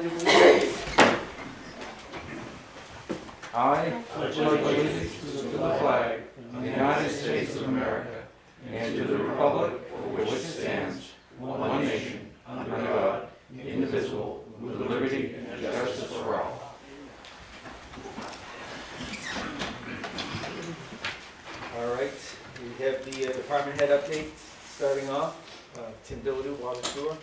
Pledge of Allegiance. I pledge allegiance to the flag of the United States of America and to the republic for which it stands, one nation, under God, indivisible, with liberty and justice for all. All right, we have the department head update starting off. Tim Billadu, water sewer.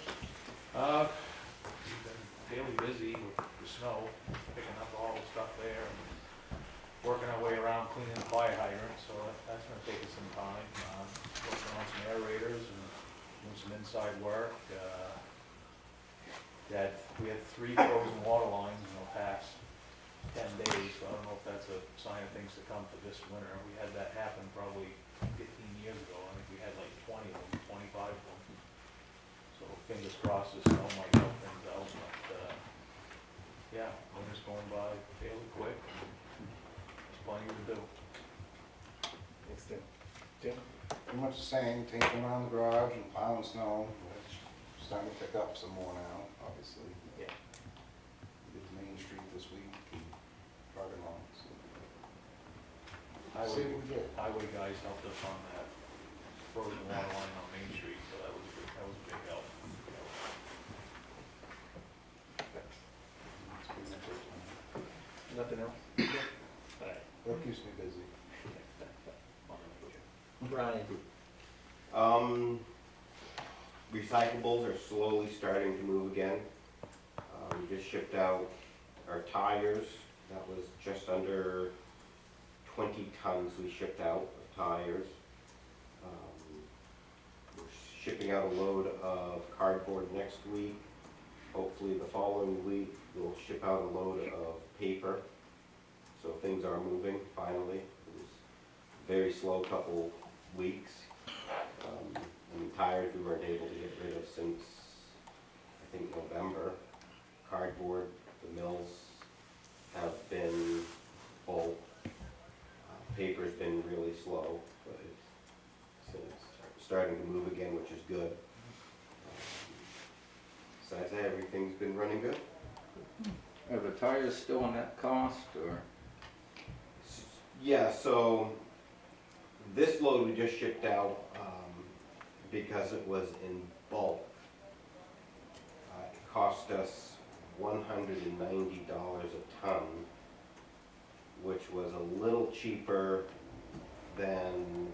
We've been fairly busy with the snow, picking up all the stuff there, and working our way around cleaning the fire hydrant, so that's gonna take us some time. Working on some aerators and doing some inside work. We had 3 frozen water lines in the past 10 days, so I don't know if that's a sign of things to come for this winter. We had that happen probably 15 years ago. I think we had like 20 of them, 25 of them. So fingers crossed the snow might help things out, but, yeah, winter's going by fairly quick. There's plenty to do. Thanks, Tim. Jim? Pretty much the same, tinkering around the garage and plowing snow. It's starting to pick up some more now, obviously. Yeah. Did Main Street this week and Carter Long. So. See Highway, what we get. highway guys helped us on that frozen water line on Main Street, so that was a big help. That's pretty much it. Nothing else? That keeps me busy. Brian? Recyclables are slowly starting to move again. We just shipped out our tires. That was just under 20 tons we shipped out of tires. We're shipping out a load of cardboard next week. Hopefully the following week we'll ship out a load of paper. So things are moving finally. It was a very slow couple weeks. And tires we weren't able to get rid of since, I think, November. Cardboard, the mills have been full. Paper's been really slow, but it's starting to move again, which is good. Besides that, everything's been running good. Are the tires still on that cost, or? Yeah, so this load we just shipped out because it was in bulk. It cost us $190 a ton, which was a little cheaper than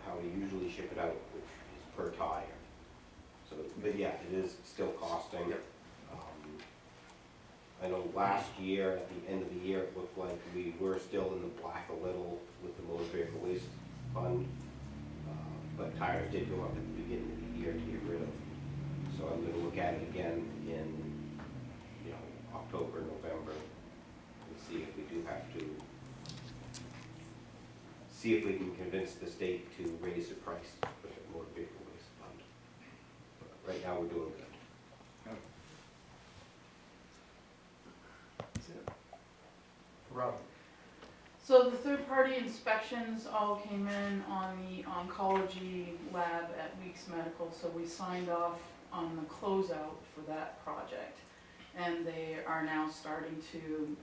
how we usually ship it out, which is per tire. So, but yeah, it is still costing. I know last year, at the end of the year, it looked like we were still in the black a little with the motor vehicle waste fund. But tires did go up at the beginning of the year to get rid of. So I'm gonna look at it again in, October, November, and see if we do have to, see if we can convince the state to raise the price for the motor vehicle waste fund. But right now, we're doing good. That's it. Rob? So the third-party inspections all came in on the oncology lab at Weeks Medical, so we signed off on the closeout for that project. And they are now starting to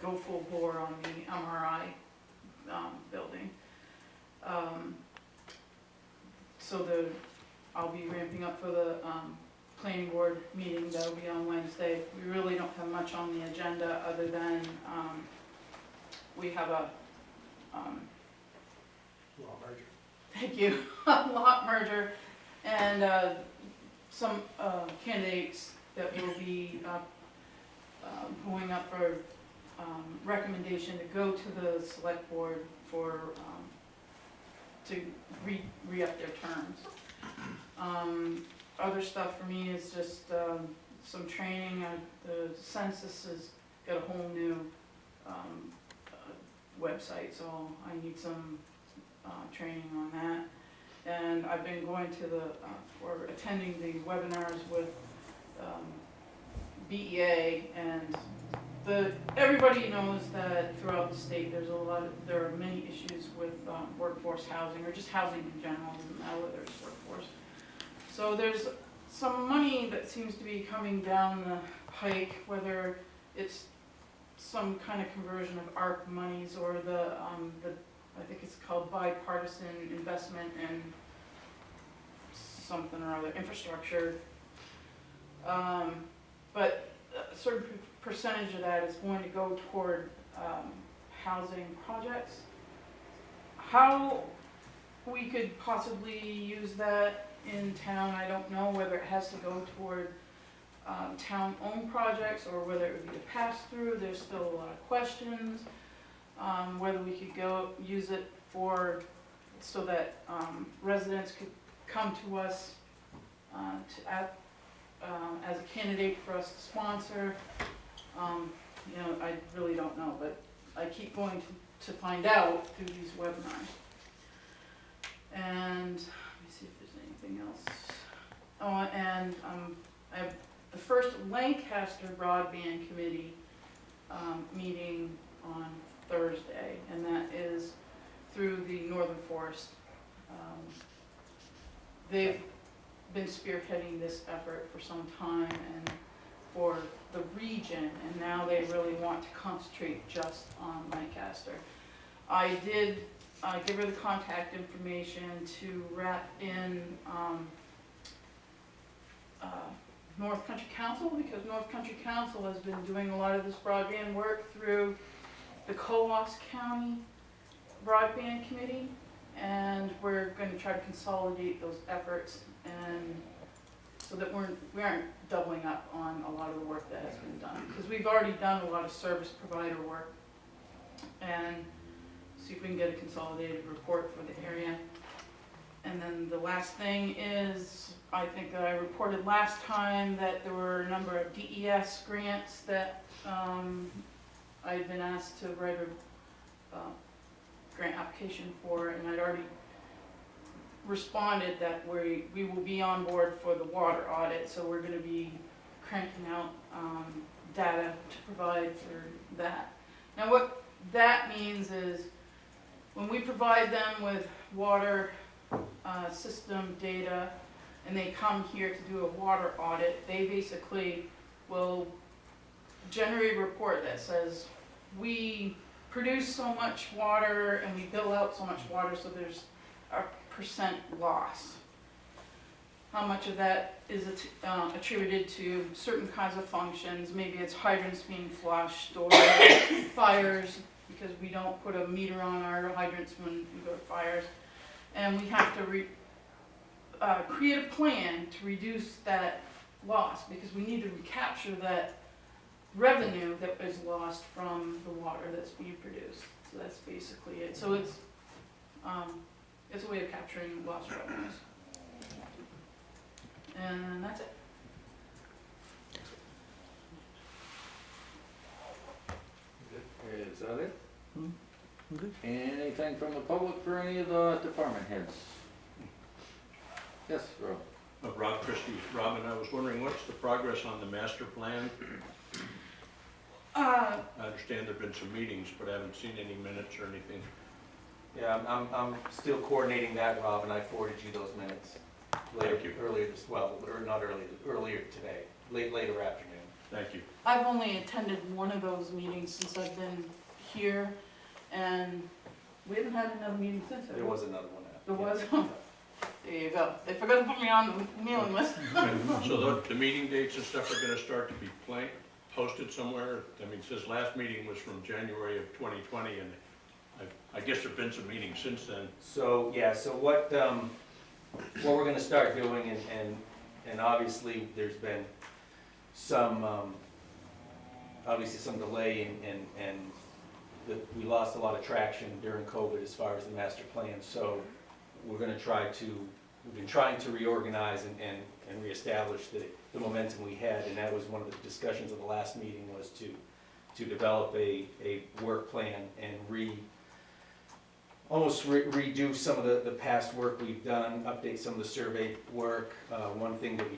go full bore on the MRI building. So I'll be ramping up for the planning board meeting that'll be on Wednesday. We really don't have much on the agenda other than we have a Law merger. thank you, a lot merger, and some candidates that will be going up for recommendation to go to the select board for to re-up their terms. Other stuff for me is just some training. The census has got a whole new website, so I need some training on that. And I've been going to or attending the webinars with BEA, and everybody knows that throughout the state there are many issues with workforce housing, or just housing in general, doesn't matter whether it's workforce. So there's some money that seems to be coming down the pike, whether it's some kind of conversion of ARP monies or I think it's called bipartisan investment in something or other, infrastructure. But a certain percentage of that is going to go toward housing projects. How we could possibly use that in town, I don't know, whether it has to go toward town-owned projects or whether it would be a pass-through. There's still a lot of questions. Whether we could go use it for, so that residents could come to us as a candidate for us to sponsor. You know, I really don't know, but I keep going to find out through these webinars. And let me see if there's anything else. Oh, and I have the first Lancaster Broadband Committee meeting on Thursday, and that is through the Northern Forest. They've been spearheading this effort for some time and for the region, and now they really want to concentrate just on Lancaster. I did give her the contact information to wrap in North Country Council, because North Country Council has been doing a lot of this broadband work through the Coos County Broadband Committee, and we're going to try to consolidate those efforts, and so that we aren't doubling up on a lot of the work that has been done, because we've already done a lot of service provider work, and see if we can get a consolidated report for the area. And then the last thing is, I think that I reported last time that there were a number of DES grants that I'd been asked to write a grant application for, and I'd already responded that we will be on board for the water audit, so we're going to be cranking out data to provide for that. Now what that means is when we provide them with water system data and they come here to do a water audit, they basically will generate a report that says we produce so much water and we bill out so much water, so there's a percent loss. How much of that is attributed to certain kinds of functions? Maybe it's hydrants being flushed or fires, because we don't put a meter on our hydrants when we go to fires. And we have to create a plan to reduce that loss, because we need to recapture that revenue that is lost from the water that's being produced. So that's basically it. So it's a way of capturing lost revenues. And that's it. Is that it? Anything from the public for any of the department heads? Yes, Rob. Rob Christie. Robin, I was wondering, what's the progress on the master plan? I understand there've been some meetings, but I haven't seen any minutes or anything. Yeah, I'm still coordinating that, Rob, and I forwarded you those minutes earlier this, well, or not earlier today, later afternoon. Thank you. I've only attended one of those meetings since I've been here, and we haven't had another meeting since. There was another one. There was? There you go. They forgot to put me on the mailing list. So the meeting dates and stuff are gonna start to be posted somewhere? I mean, it says last meeting was from January of 2020, and I guess there've been some meetings since then. So, yeah, so what we're gonna start doing, and obviously there's been some, obviously some delay and we lost a lot of traction during COVID as far as the master plan, so we're gonna we've been trying to reorganize and reestablish the momentum we had, and that was one of the discussions of the last meeting, was to develop a work plan and almost redo some of the past work we've done, update some of the survey work. One thing that we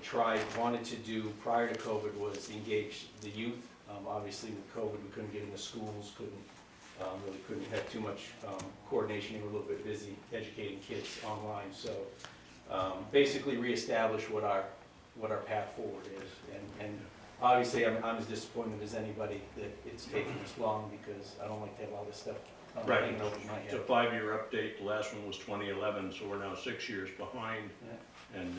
wanted to do prior to COVID was engage the youth. Obviously with COVID, we couldn't get into schools, really couldn't have too much coordination. We were a little bit busy educating kids online. So basically reestablish what what our path forward is. And obviously, I'm as disappointed as anybody that it's taken this long, because I don't like to have all this stuff Right. hanging over my It's a head. 5-year update, the last one was 2011, so we're now 6 years behind. And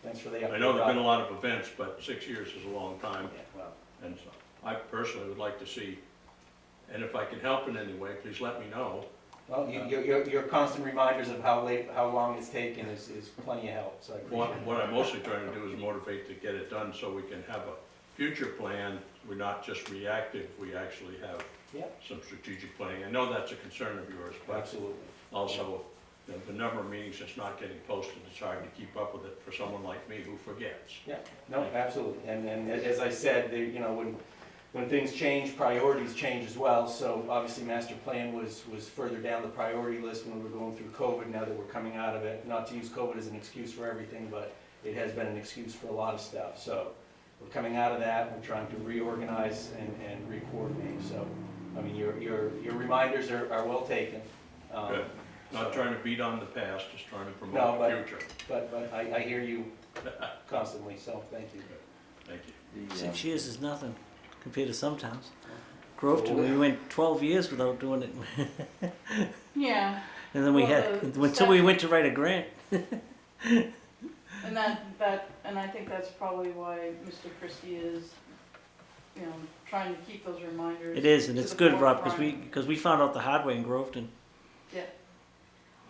Thanks for the update. I know there've been a Rob. lot of events, but 6 years is a long time. Yeah, well, And so I personally would like to see, and if I can help in any way, please let me know. well, your constant reminders of how long it's taken is plenty of help, so I appreciate it. What I'm mostly trying to do is motivate to get it done so we can have a future plan. We're not just reactive, we actually have Yeah. some strategic planning. I know that's a concern of yours, but Absolutely. also the number of meetings that's not getting posted, it's hard to keep up with it for someone like me who forgets. Yeah, no, absolutely. And as I said, when things change, priorities change as well. So obviously, master plan was further down the priority list when we were going through COVID. Now that we're coming out of it, not to use COVID as an excuse for everything, but it has been an excuse for a lot of stuff. So we're coming out of that, we're trying to reorganize and re-coordinate. So, I mean, your reminders are well taken. Good. Not trying to beat on the past, just trying to No, promote the future. But I hear you constantly, so thank you. Thank you. 6 years is nothing compared to some towns. Groveton, we went 12 years without doing it. Yeah, And then we Well, had, the until we went to write a grant. and and I think that's probably why Mr. Christie is, trying to keep those reminders. It is, and to it's the good, Rob, forefront. because we found out the hard way in Groveton. Yeah.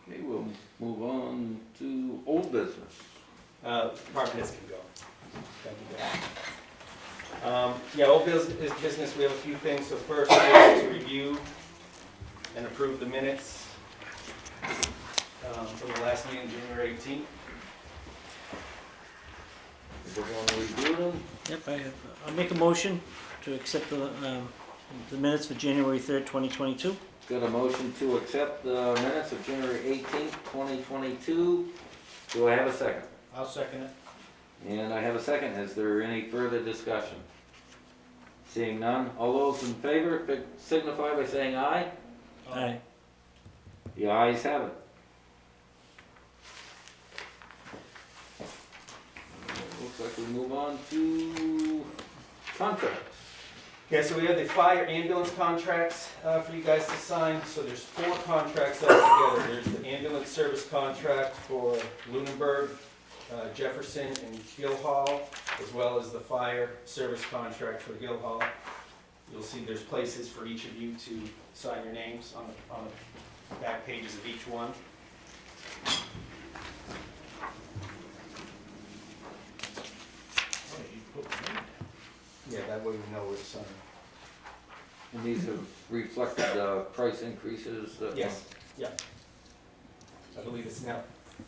Okay, we'll move on to old business. Department heads can go. Thank you, guys. Yeah, old business, we have a few things. So first is to review and approve the minutes from the last meeting, January 18th. Everyone review them? Yep, I'll make a motion to accept the minutes for January 3rd, 2022. Got a motion to accept the minutes of January 18th, 2022. Do I have a second? I'll second it. And I have a second. Is there any further discussion? Seeing none, all those in favor signify by saying aye. Aye. The ayes have it. Looks like we move on to contracts. Yeah, so we have the fire ambulance contracts for you guys to sign. So there's 4 contracts altogether. There's the ambulance service contract for Lunenburg, Jefferson, and Guildhall, as well as the fire service contract for Guildhall. You'll see there's places for each of you to sign your names on the back pages of each one. Yeah, that way we know where to sign. And these have reflected the price increases. Yes, yeah. I believe it's now,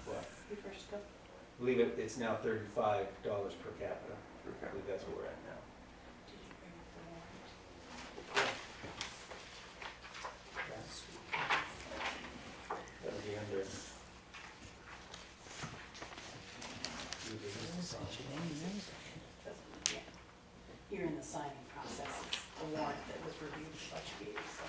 what? You first go. I believe it's now $35 per capita. I believe that's where we're at now. That would be under. New business to sign. You're in the signing process, it's the warrant that was reviewed by you, so.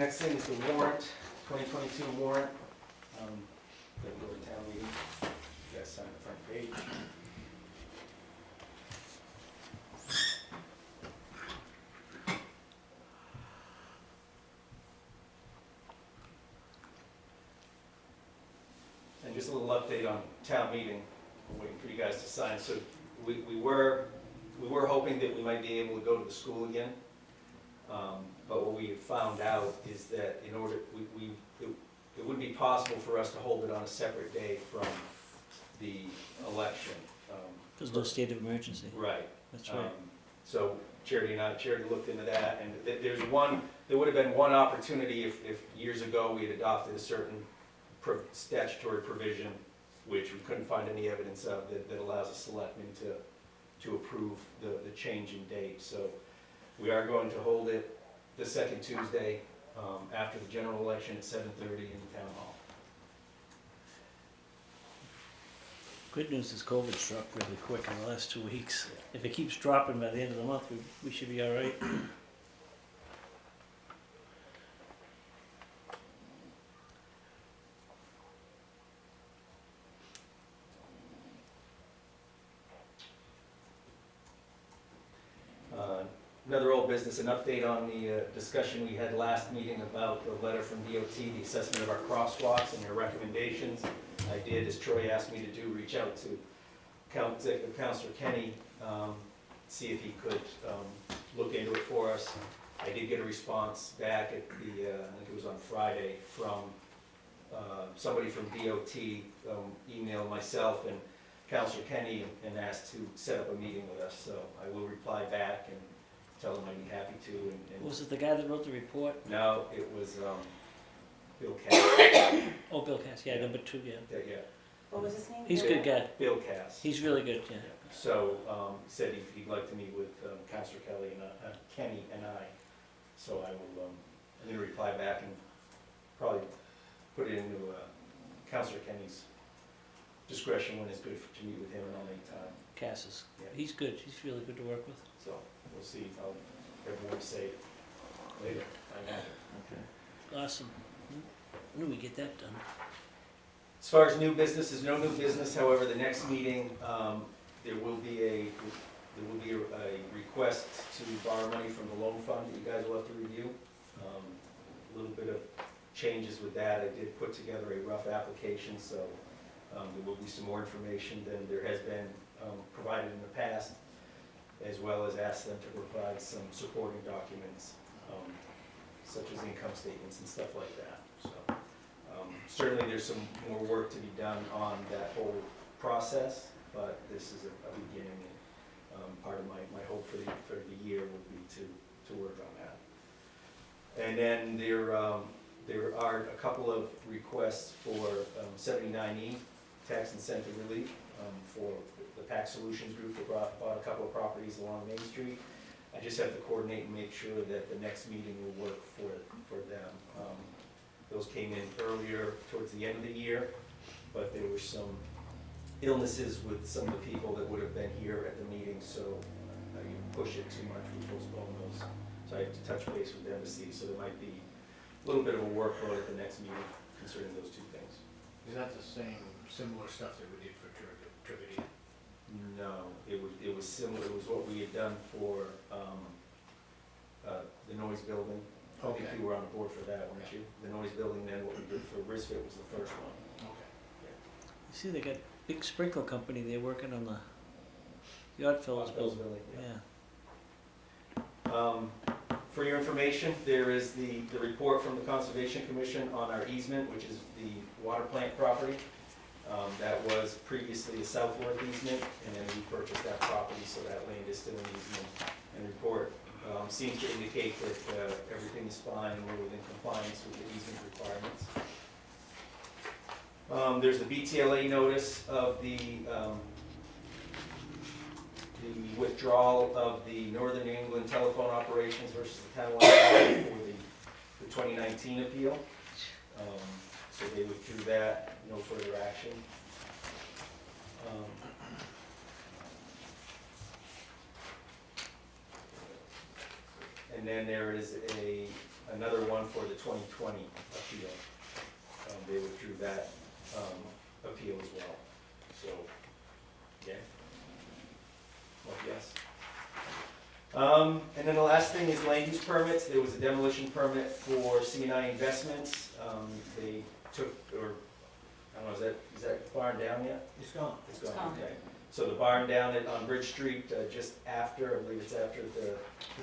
Next thing is the warrant, 2022 warrant. Gotta go to town meeting. You guys sign the front page. And just a little update on town meeting. We're waiting for you guys to sign. So we were hoping that we might be able to go to the school again. But what we have found out is that in order, it wouldn't be possible for us to hold it on a separate day from the election. There's no state of emergency. Right. That's right. So Charity looked into that, and there would have been one opportunity if years ago we had adopted a certain statutory provision, which we couldn't find any evidence of, that allows a selectman to approve the change in date. So we are going to hold it the second Tuesday after the general election at 7:30 in the town hall. Good news is COVID's dropped really quick in the last 2 weeks. If it keeps dropping by the end of the month, we should be all right. Another old business, an update on the discussion we had last meeting about the letter from DOT, the assessment of our crosswalks and their recommendations. I did, as Troy asked me to do, reach out to Councilor Kenny, see if he could look into it for us. I did get a response back at the, I think it was on Friday, from somebody from DOT, emailed myself and Councilor Kenny and asked to set up a meeting with us. So I will reply back and tell him I'd be happy to. And Was it the guy that wrote the report? no, it was Bill Cass. Oh, Bill Cass, yeah, number 2, yeah. Yeah, What was his name? He's a good guy. Bill Cass. He's really good, yeah. So he said he'd like to meet with Councilor Kelly and Kenny and I. So I will, I'm going to reply back and probably put it into Councilor Kenny's discretion when it's good to meet with him, and I'll make time. Cass is, Yeah. he's good. He's really good to work with. So we'll see. I'll have more to say later. I imagine. Awesome. When do we get that done? As far as new business, there's no new business. However, the next meeting, there will be a request to borrow money from the loan fund that you guys will have to review. A little bit of changes with that. I did put together a rough application, so there will be some more information than there has been provided in the past, as well as ask them to provide some supporting documents, such as income statements and stuff like that. So certainly there's some more work to be done on that whole process, but this is a beginning, and part of my hope for the year will be to work on that. And then there are a couple of requests for 79E, tax incentive relief, for the PAC Solutions Group that bought a couple of properties along Main Street. I just have to coordinate and make sure that the next meeting will work for them. Those came in earlier, towards the end of the year, but there were some illnesses with some of the people that would have been here at the meeting, so you push it too much, we postpone those. So I have to touch base with them to see, so there might be a little bit of a workload at the next meeting concerning those two things. Is that the same, similar stuff that we did for Trivia? No, it was similar, it was what we had done for the noise building. I think Okay. you were on the board for that, weren't you? The noise building, then what we did for Risfit was the first one. Okay. You see, they got big sprinkler company. They're working on the Oddfellows Oddfellows building. building, Yeah. For your information, there is the report from the Conservation Commission on our easement, which is the water plant property. That was previously a Southworth easement, and then we purchased that property, so that land is still an easement. And the report seems to indicate that everything is fine and we're within compliance with the easement requirements. There's the BTLA notice of the withdrawal of the Northern New England telephone operations versus the town of Lancaster for the 2019 appeal. So they withdrew that, no further action. And then there is a another one for the 2020 appeal. They withdrew that appeal as well. So, yeah. Well, yes. And then the last thing is land use permits. There was a demolition permit for C&I Investments. They took, or, I don't know, is that barn down yet? It's gone. It's It's gone, gone. okay. So the barn down on Bridge Street, just after, I believe it's after the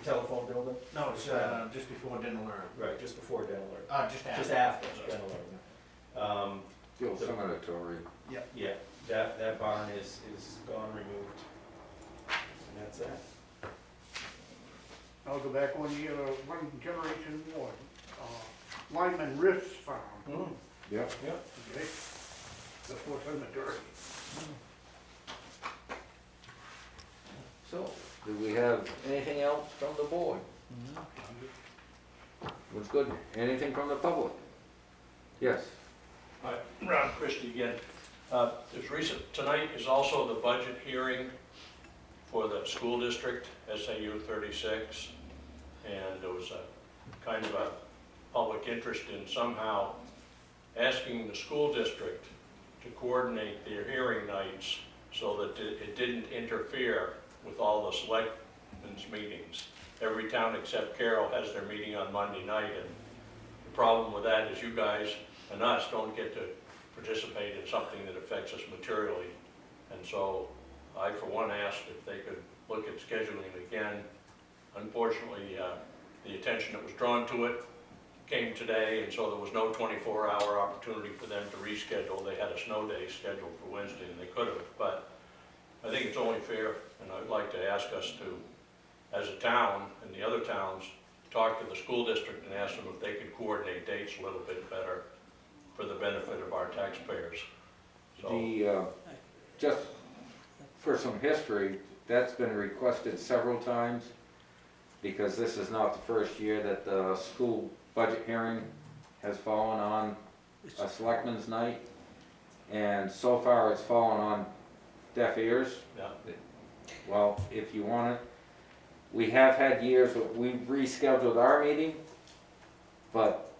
telephone building? No, it's, just before dinner learn. Right, just before Denver. Just after. Just after Denver. The old cemetery. Yeah, that barn is gone, removed. And that's that. I'll go back 1 year, one generation one, Lyman Riffs Farm, Yep. okay? Before cemetery. So, do we have anything else from the board? Looks good. Anything from the public? Yes. Hi, Ron Christie again. Tonight is also the budget hearing for the school district, SAU 36. And there was a kind of a public interest in somehow asking the school district to coordinate their hearing nights so that it didn't interfere with all the selectmen's meetings. Every town except Carroll has their meeting on Monday night, and the problem with that is you guys and us don't get to participate in something that affects us materially. And so I, for one, asked if they could look at scheduling it again. Unfortunately, the attention that was drawn to it came today, and so there was no 24-hour opportunity for them to reschedule. They had a snow day scheduled for Wednesday, and they could have, but I think it's only fair, and I'd like to ask us to, as a town and the other towns, talk to the school district and ask them if they could coordinate dates a little bit better for the benefit of our taxpayers. So, Just for some history, that's been requested several times, because this is not the first year that the school budget hearing has fallen on a selectmen's night. And so far, it's fallen on deaf ears. yeah. Well, if you want it, we have had years where we've rescheduled our meeting, but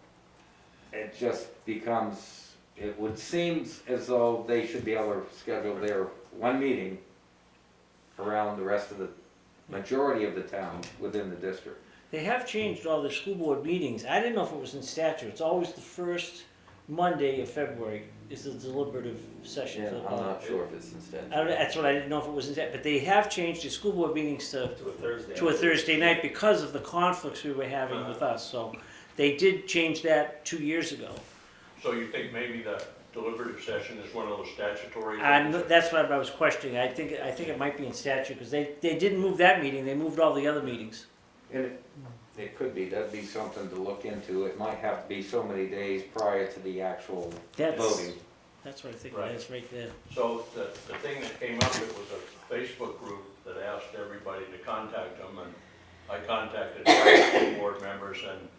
it just becomes, it would seem as though they should be able to schedule their one meeting around the rest of the majority of the town within the district. They have changed all the school board meetings. I didn't know if it was in statute. It's always the first Monday of February is the deliberative session. Yeah, for the I'm not sure if it's in statute. That's what I didn't know if it was in statute, but they have changed the school board meetings To a Thursday. to a Thursday night because of the conflicts we were having with us. So they did change that 2 years ago. So you think maybe the deliberative session is one of those statutory? That's what I was questioning. I think it might be in statute because they didn't move that meeting. They moved all the other meetings. And it could be, that'd be something to look into. It might have to be so many days prior to the actual voting. That's what I think Right. it is right there. So the thing that came up, it was a Facebook group that asked everybody to contact them, and I contacted the school board members, and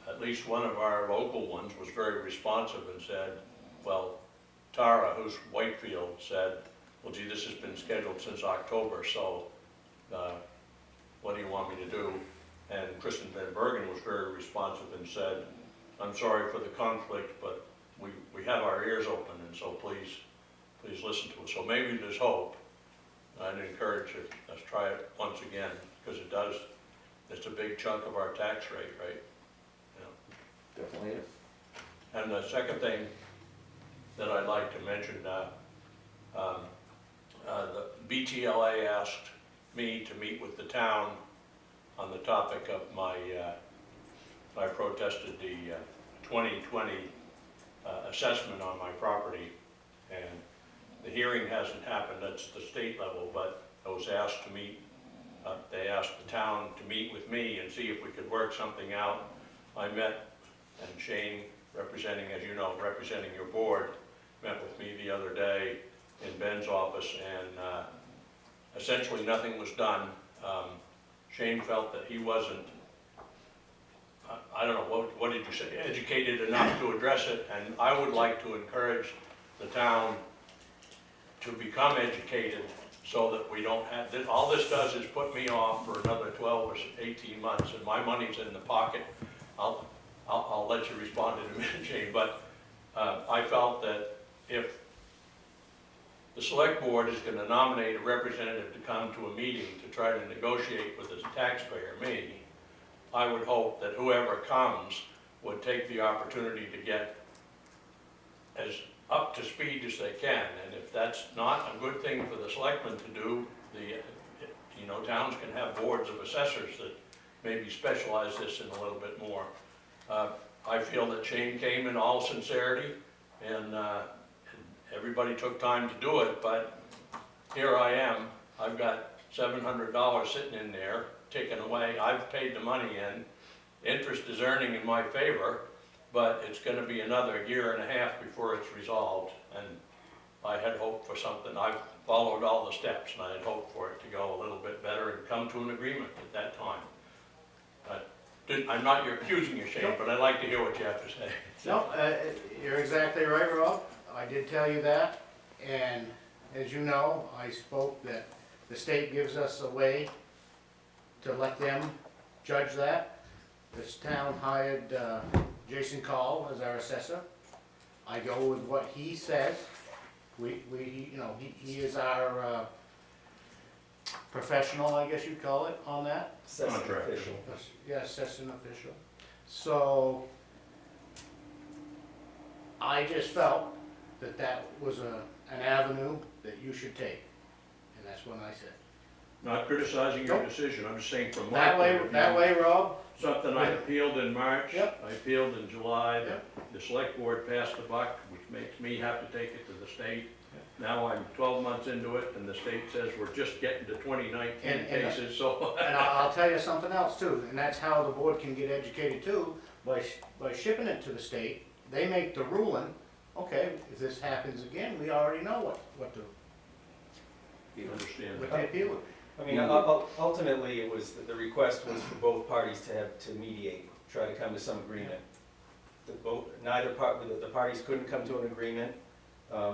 at least one of our local ones was very responsive and said, well, Tara, who's Whitefield, said, well, gee, this has been scheduled since October, so what do you want me to do? And Kristen Van Bergen was very responsive and said, I'm sorry for the conflict, but we have our ears open, and so please listen to us. So maybe there's hope. I'd encourage it. Let's try it once again, because it's a big chunk of our tax rate, right? Definitely is. And the second thing that I'd like to mention, the BTLA asked me to meet with the town on the topic of I protested the 2020 assessment on my property, and the hearing hasn't happened. That's the state level, but I was asked to meet, they asked the town to meet with me and see if we could work something out. I met, and Shane, representing, as you know, representing your board, met with me the other day in Ben's office, and essentially nothing was done. Shane felt that he wasn't, I don't know, what did you say, educated enough to address it, and I would like to encourage the town to become educated so that we don't have, all this does is put me off for another 12 or 18 months, and my money's in the pocket I'll let you respond in a minute, Jane, but I felt that if the select board is gonna nominate a representative to come to a meeting to try to negotiate with the taxpayer, me, I would hope that whoever comes would take the opportunity to get as up to speed as they can. And if that's not a good thing for the selectmen to do, towns can have boards of assessors that maybe specialize this in a little bit more. I feel that Shane came in all sincerity, and everybody took time to do it, but here I am. I've got $700 sitting in there, taken away. I've paid the money in. Interest is earning in my favor, but it's gonna be another year and a half before it's resolved, and I had hoped for something. I've followed all the steps, and I had hoped for it to go a little bit better and come to an agreement at that time. I'm not accusing you, Shane, but I'd like to hear what you have to say. No, you're exactly right, Rob. I did tell you that, and as you know, I spoke that the state gives us a way to let them judge that. This town hired Jason Call as our assessor. I go with what he says. He is our professional, I guess you'd call it, on that. Assessing Contractor. official. Yeah, assessing official. So, I just felt that that was an avenue that you should take, and that's what I said. Not criticizing your Nope. decision, I'm just saying from my That point way, of view. that way, Rob, Something I appealed in March. Yep. I appealed in July. Yep. The select board passed the buck, which makes me have to take it to the state. Now I'm 12 months into it, and the state says we're just getting to 2019 And- cases, so. and I'll tell you something else too, and that's how the board can get educated too, by shipping it to the state. They make the ruling, okay, if this happens again, we already know what You understand what that? they appeal it. I mean, ultimately, it was, the request was for both parties to mediate, try to come to some agreement. The parties couldn't come to an agreement,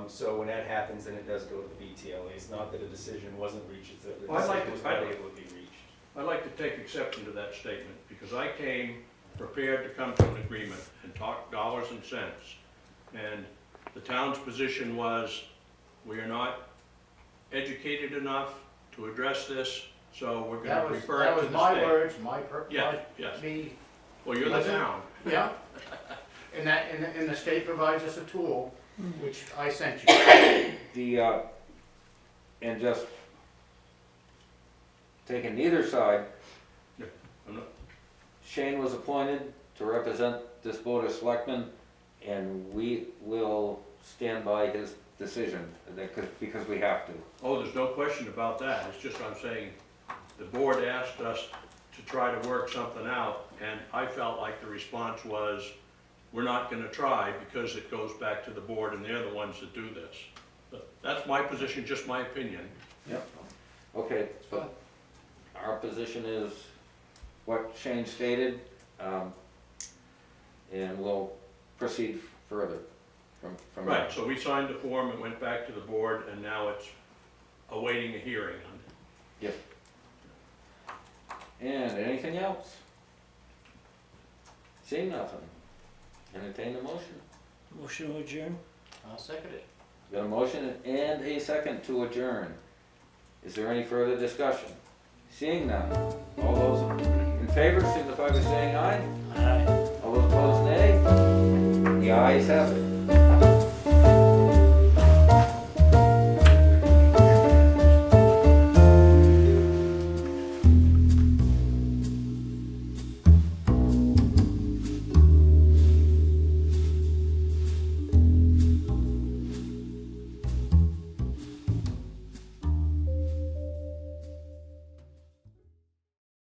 so when that happens, then it does go to the BTLA. It's not that a decision wasn't reached, it's that the Well, I'd like decision was to- not able to be reached. I'd like to take exception to that statement, because I came prepared to come to an agreement and talk dollars and cents. And the town's position was, we are not educated enough to address this, so we're That gonna was, refer that it to was the my state. words, Yeah, yes. me, Well, you're the Listen. town. yeah. And the state provides us a tool, which I sent you. And just taking neither side, I'm not- Shane was appointed to represent this board of selectmen, and we will stand by his decision, because we have to. Oh, there's no question about that. It's just I'm saying, the board asked us to try to work something out, and I felt like the response was, we're not gonna try because it goes back to the board and they're the ones that do this. But that's my position, just my opinion. Okay, but our position is what Shane stated, and we'll proceed further from there. Right, so we signed the form, it went back to the board, and now it's awaiting a hearing on it. And anything else? Seeing nothing. Entertain the motion. Motion to adjourn? I'll second it. Got a motion and a second to adjourn. Is there any further discussion? Seeing none, all those in favor signify by saying aye. Aye. All those opposed, nay. The ayes have it.